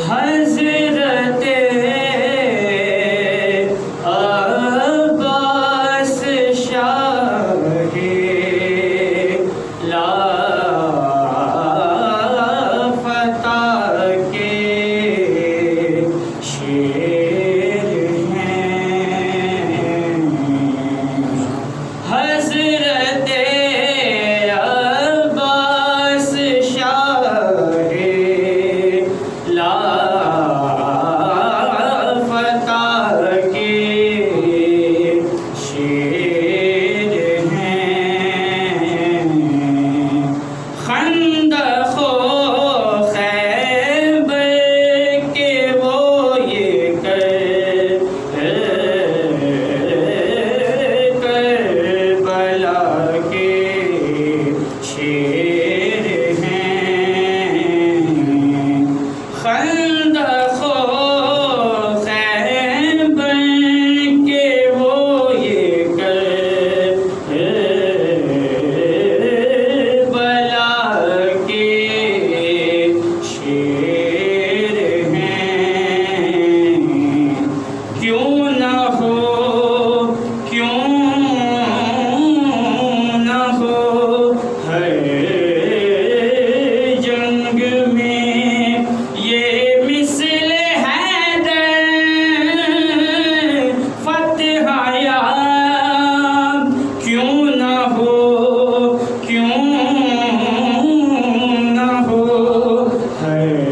حضرت عباس شاہ لافتہ کے شیر ہیں، حضرت عباس شاہ لافتہ کے شیر ہیں، خندق و خیبر کے وہ یہ کربلا کے شیر ہیں، خندق و خیبر کے وہ یہ کربلا کے شیر ہیں، کیوں نہ ہو ہر جنگ میں یہ مثل حیدر فتح یاب، کیوں نہ ہو ہر